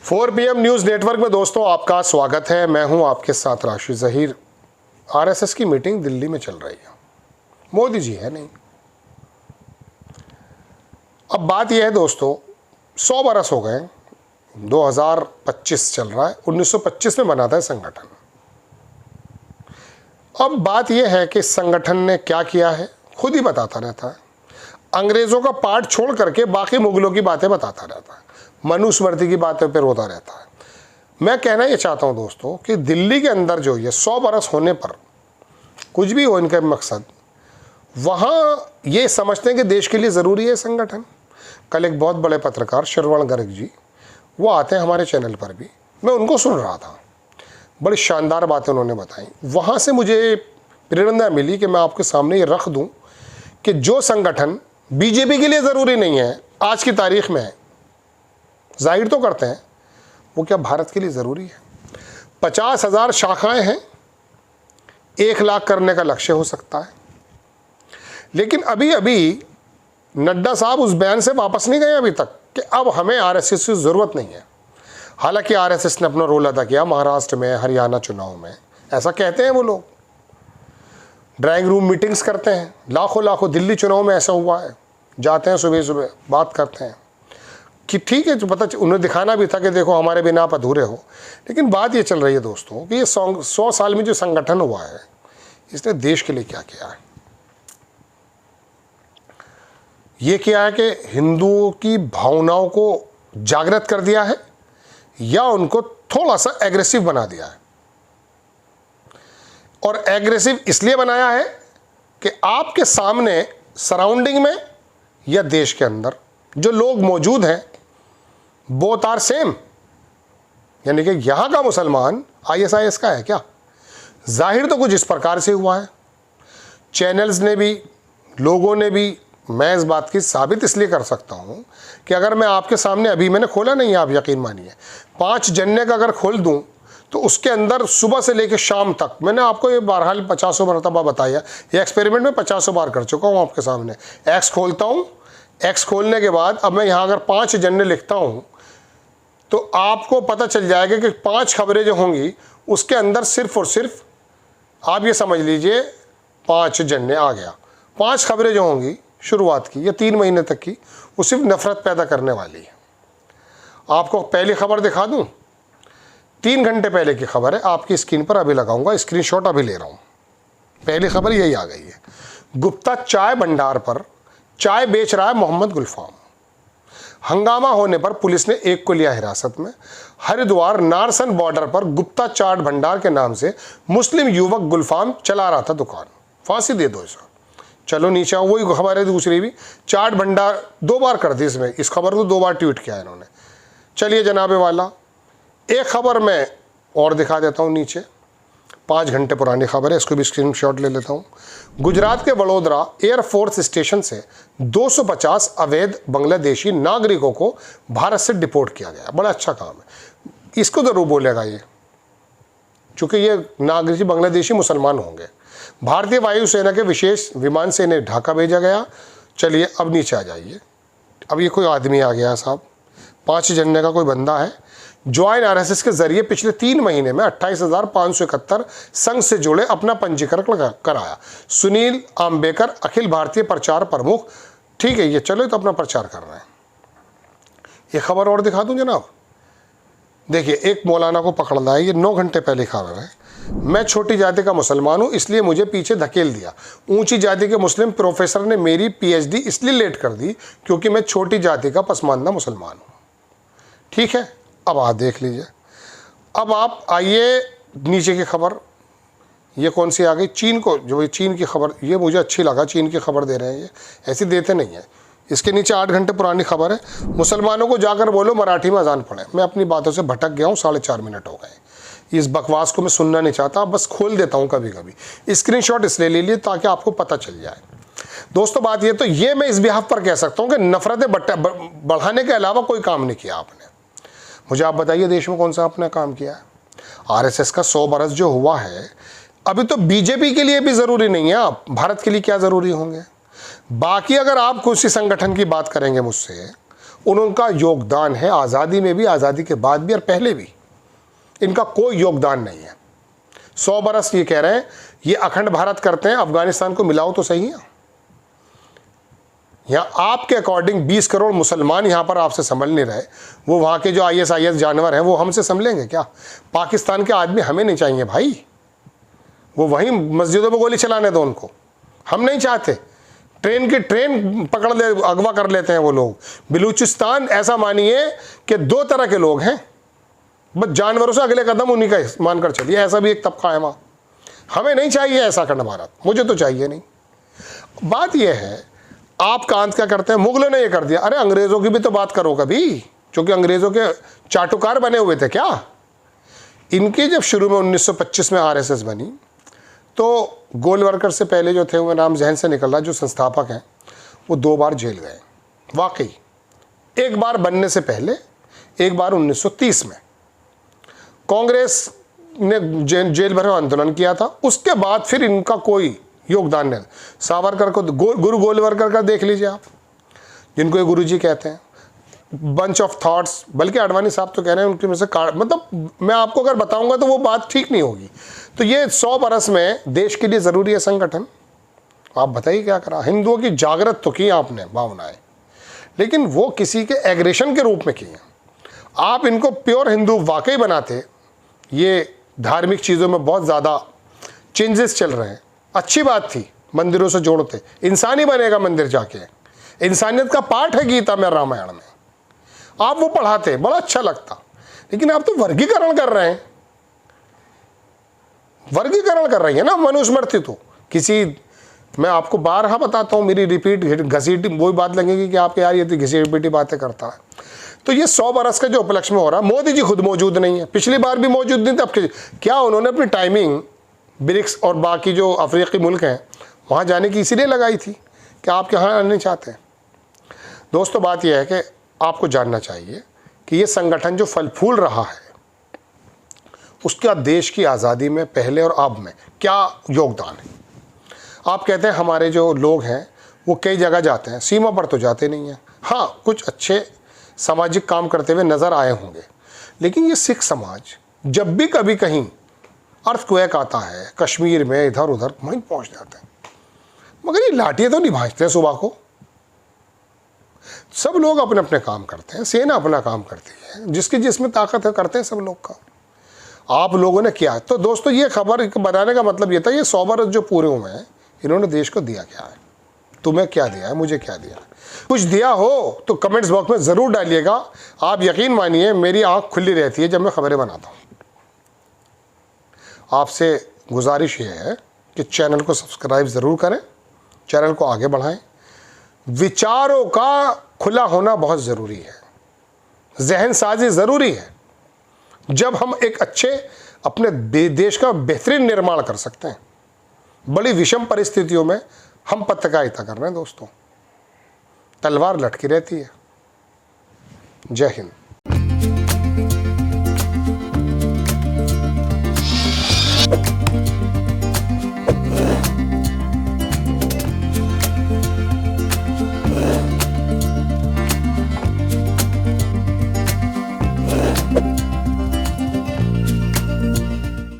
4 PM news network में दोस्तों आपका स्वागत है। मैं हूं आपके साथ राशिद ज़हीर। आरएसएस की मीटिंग दिल्ली में चल रही है, मोदी जी है नहीं। अब बात यह है दोस्तों, 100 बरस हो गए, 2025 चल रहा है, 1925 में बना था संगठन। अब बात यह है कि संगठन ने क्या किया है खुद ही बताता रहता है। अंग्रेज़ों का पार्ट छोड़ करके बाकी मुगलों की बातें बताता रहता है, मनुस्मृति की बातें पर रोता रहता है। मैं कहना ये चाहता हूँ दोस्तों कि दिल्ली के अंदर जो ये 100 बरस होने पर कुछ भी हो इनका मकसद, वहाँ ये समझते हैं कि देश के लिए ज़रूरी है संगठन। कल एक बहुत बड़े पत्रकार श्रवण गर्ग जी वो आते हैं हमारे चैनल पर भी, मैं उनको सुन रहा था, बड़ी शानदार बातें उन्होंने बताई। वहाँ से मुझे प्रेरणा मिली कि मैं आपके सामने ये रख दूँ कि जो संगठन बीजेपी के लिए ज़रूरी नहीं है आज की तारीख में है, जाहिर तो करते हैं, वो क्या भारत के लिए ज़रूरी है। 50,000 शाखाएं हैं, 1 लाख करने का लक्ष्य हो सकता है। लेकिन अभी अभी नड्डा साहब उस बयान से वापस नहीं गए अभी तक कि अब हमें आरएसएस की ज़रूरत नहीं है। हालांकि आरएसएस ने अपना रोल अदा किया महाराष्ट्र में, हरियाणा चुनाव में, ऐसा कहते हैं वो लोग। ड्राइंग रूम मीटिंग्स करते हैं, लाखों दिल्ली चुनाव में ऐसा हुआ है, जाते हैं सुबह सुबह बात करते हैं कि ठीक है, जो पता उन्हें दिखाना भी था कि देखो हमारे बिना आप अधूरे हो। लेकिन बात ये चल रही है दोस्तों कि ये 100 साल में जो संगठन हुआ है इसने देश के लिए क्या किया है। ये किया है कि हिंदुओं की भावनाओं को जागृत कर दिया है या उनको थोड़ा सा एग्रेसिव बना दिया है। और एग्रेसिव इसलिए बनाया है कि आपके सामने सराउंडिंग में या देश के अंदर जो लोग मौजूद हैं बोथ आर सेम, यानी कि यहाँ का मुसलमान ISIS का है क्या। जाहिर तो कुछ इस प्रकार से हुआ है। चैनल्स ने भी, लोगों ने भी, मैं इस बात की साबित इसलिए कर सकता हूँ कि अगर मैं आपके सामने, अभी मैंने खोला नहीं है, आप यकीन मानिए, 5 जन्ने का अगर खोल दूँ तो उसके अंदर सुबह से लेकर शाम तक, मैंने आपको ये बहरहाल 50 मरतबा बताया, ये एक्सपेरिमेंट में 50 बार कर चुका हूँ आपके सामने। एक्स खोलता हूँ, एक्स खोलने के बाद अब मैं यहाँ अगर 5 जन्ने लिखता हूँ तो आपको पता चल जाएगा कि 5 खबरें जो होंगी उसके अंदर सिर्फ और सिर्फ आप ये समझ लीजिए 5 जन्ने आ गया। 5 खबरें जो होंगी शुरुआत की या 3 महीने तक की, वो सिर्फ नफरत पैदा करने वाली है। आपको पहली खबर दिखा दूँ, 3 घंटे पहले की खबर है, आपकी स्क्रीन पर अभी लगाऊंगा, स्क्रीनशॉट अभी ले रहा हूँ। पहली खबर यही आ गई है, गुप्ता चाय भंडार पर चाय बेच रहा है मोहम्मद गुलफाम। हंगामा होने पर पुलिस ने एक को लिया हिरासत में। हरिद्वार नारसन बॉर्डर पर गुप्ता चाट भंडार के नाम से मुस्लिम युवक गुलफाम चला रहा था दुकान, फांसी दे दो इसे। चलो नीचे आओ, वही खबर है दूसरी भी, चाट भंडार 2 बार कर दी इसमें, इस खबर को 2 बार ट्वीट किया इन्होंने। चलिए जनाबे वाला, एक खबर मैं और दिखा देता हूँ नीचे, 5 घंटे पुरानी खबर है, इसको भी स्क्रीनशॉट ले लेता हूँ। गुजरात के वडोदरा एयरफोर्स स्टेशन से 250 अवैध बांग्लादेशी नागरिकों को भारत से डिपोर्ट किया गया। बड़ा अच्छा काम है, इसको ज़रूर बोलेगा ये, चूँकि ये नागरिक बांग्लादेशी मुसलमान होंगे। भारतीय वायुसेना के विशेष विमान से इन्हें ढाका भेजा गया। चलिए अब नीचे आ जाइए, अब ये कोई आदमी आ गया साहब, 5 जन्ने का कोई बंदा है, ज्वाइन आरएसएस के जरिए पिछले 3 महीने में 28,571 संघ से जुड़े अपना पंजीकरण कराया। सुनील आम्बेकर अखिल भारतीय प्रचार प्रमुख, ठीक है, ये चलो तो अपना प्रचार कर रहे हैं। ये खबर और दिखा दूं जनाब, देखिए एक मौलाना को पकड़ना है, ये 9 घंटे पहले खबर है। मैं छोटी जाति का मुसलमान हूँ इसलिए मुझे पीछे धकेल दिया। ऊंची जाति के मुस्लिम प्रोफेसर ने मेरी PhD इसलिए लेट कर दी क्योंकि मैं छोटी जाति का पसमानदा मुसलमान हूँ। ठीक है, अब आप देख लीजिए। अब आप आइए नीचे की खबर, ये कौन सी आ गई, चीन को, जो ये चीन की खबर, ये मुझे अच्छी लगा, चीन की खबर दे रहे हैं, ये ऐसी देते नहीं है। इसके नीचे 8 घंटे पुरानी खबर है, मुसलमानों को जाकर बोलो मराठी में अजान पढ़े। मैं अपनी बातों से भटक गया हूँ, 4.5 मिनट हो गए, इस बकवास को मैं सुनना नहीं चाहता, बस खोल देता हूँ कभी कभी। स्क्रीनशॉट इसलिए ले लिए ताकि आपको पता चल जाए। दोस्तों बात ये, तो ये मैं इस बिहाफ पर कह सकता हूँ कि नफरतें बढ़ाने के अलावा कोई काम नहीं किया आपने। मुझे आप बताइए देश में कौन सा आपने काम किया है। आरएसएस का 100 बरस जो हुआ है, अभी तो बीजेपी के लिए भी ज़रूरी नहीं है, आप भारत के लिए क्या ज़रूरी होंगे। बाकी अगर आप किसी संगठन की बात करेंगे मुझसे, उनका योगदान है आज़ादी में भी, आज़ादी के बाद भी और पहले भी। इनका कोई योगदान नहीं है। 100 बरस ये कह रहे हैं ये अखंड भारत करते हैं, अफगानिस्तान को मिलाओ तो सही है। यहाँ आपके अकॉर्डिंग 20 करोड़ मुसलमान यहाँ पर आपसे संभल नहीं रहे, वो वहाँ के जो ISIS जानवर हैं वो हमसे संभलेंगे क्या? पाकिस्तान के आदमी हमें नहीं चाहिए भाई, वो वहीं मस्जिदों पर गोली चलाने दो उनको, हम नहीं चाहते। ट्रेन पकड़ ले, अगवा कर लेते हैं वो लोग। बलूचिस्तान ऐसा मानिए कि 2 तरह के लोग हैं, बस जानवरों से अगले कदम उन्हीं का मानकर चलिए, ऐसा भी एक तबका है वहाँ। हमें नहीं चाहिए ऐसा अखंड भारत, मुझे तो चाहिए नहीं। बात यह है आप कांत क्या करते हैं, मुगलों ने ये कर दिया, अरे अंग्रेज़ों की भी तो बात करो कभी, क्योंकि अंग्रेज़ों के चाटुकार बने हुए थे क्या? इनकी जब शुरू में 1925 में RSS बनी तो गोलवरकर से पहले जो थे, वो नाम जहन से निकल रहा, जो संस्थापक हैं वो 2 बार जेल गए वाकई। एक बार बनने से पहले, एक बार 1930 में कांग्रेस ने जेल भरो आंदोलन किया था, उसके बाद फिर इनका कोई योगदान नहीं। सावरकर को गुरु गोलवरकर का देख लीजिए आप, जिनको ये गुरुजी कहते हैं, बंच ऑफ थॉट्स, बल्कि आडवाणी साहब तो कह रहे हैं उनकी में से मतलब मैं आपको अगर बताऊंगा तो वो बात ठीक नहीं होगी। तो ये 100 बरस में देश के लिए ज़रूरी है संगठन। आप बताइए क्या करा, हिंदुओं की जागृत तो की आपने भावनाएं, लेकिन वो किसी के एग्रेशन के रूप में की हैं। आप इनको प्योर हिंदू वाकई बनाते, ये धार्मिक चीज़ों में बहुत ज़्यादा चेंजेस चल रहे हैं, अच्छी बात थी, मंदिरों से जोड़ते, इंसान ही बनेगा मंदिर जाके, इंसानियत का पाठ है गीता में, रामायण में, आप वो पढ़ाते, बड़ा अच्छा लगता। लेकिन आप तो वर्गीकरण कर रहे हैं, वर्गीकरण कर रही है ना मनुस्मृति। तो किसी, मैं आपको बारहा बताता हूँ, मेरी रिपीट घसीटी वही बात लगेगी कि आपके यार ये तो घसी रिपीटी बातें करता है। तो ये 100 बरस का जो उपलक्ष्य में हो रहा, मोदी जी खुद मौजूद नहीं है, पिछली बार भी मौजूद नहीं थे, अब क्या उन्होंने अपनी टाइमिंग ब्रिक्स और बाकी जो अफ्रीकी मुल्क हैं वहाँ जाने की इसीलिए लगाई थी कि आप यहाँ आना नहीं चाहते। दोस्तों बात यह है कि आपको जानना चाहिए कि ये संगठन जो फल फूल रहा है उसका देश की आज़ादी में पहले और अब में क्या योगदान है। आप कहते हैं हमारे जो लोग हैं वो कई जगह जाते हैं, सीमा पर तो जाते नहीं हैं। हाँ, कुछ अच्छे सामाजिक काम करते हुए नज़र आए होंगे, लेकिन ये सिख समाज जब भी कभी कहीं अर्थक्वेक आता है कश्मीर में, इधर उधर वहीं पहुँच जाते हैं, मगर ये लाठियाँ तो नहीं भांजते हैं सुबह को। सब लोग अपने अपने काम करते हैं, सेना अपना काम करती है, जिसकी जिसमें ताकत है करते हैं सब लोग का। आप लोगों ने किया। तो दोस्तों ये खबर बनाने का मतलब ये था, ये 100 बरस जो पूरे हुए हैं इन्होंने देश को दिया क्या है, तुम्हें क्या दिया है, मुझे क्या दिया है। कुछ दिया हो तो कमेंट्स बॉक्स में ज़रूर डालिएगा। आप यकीन मानिए मेरी आँख खुली रहती है जब मैं खबरें बनाता हूँ। आपसे गुजारिश ये है कि चैनल को सब्सक्राइब ज़रूर करें, चैनल को आगे बढ़ाएं। विचारों का खुला होना बहुत ज़रूरी है, जहन साजी ज़रूरी है, जब हम एक अच्छे अपने देश का बेहतरीन निर्माण कर सकते हैं। बड़ी विषम परिस्थितियों में हम पत्रकारिता कर रहे हैं दोस्तों, तलवार लटकी रहती है। जय हिंद।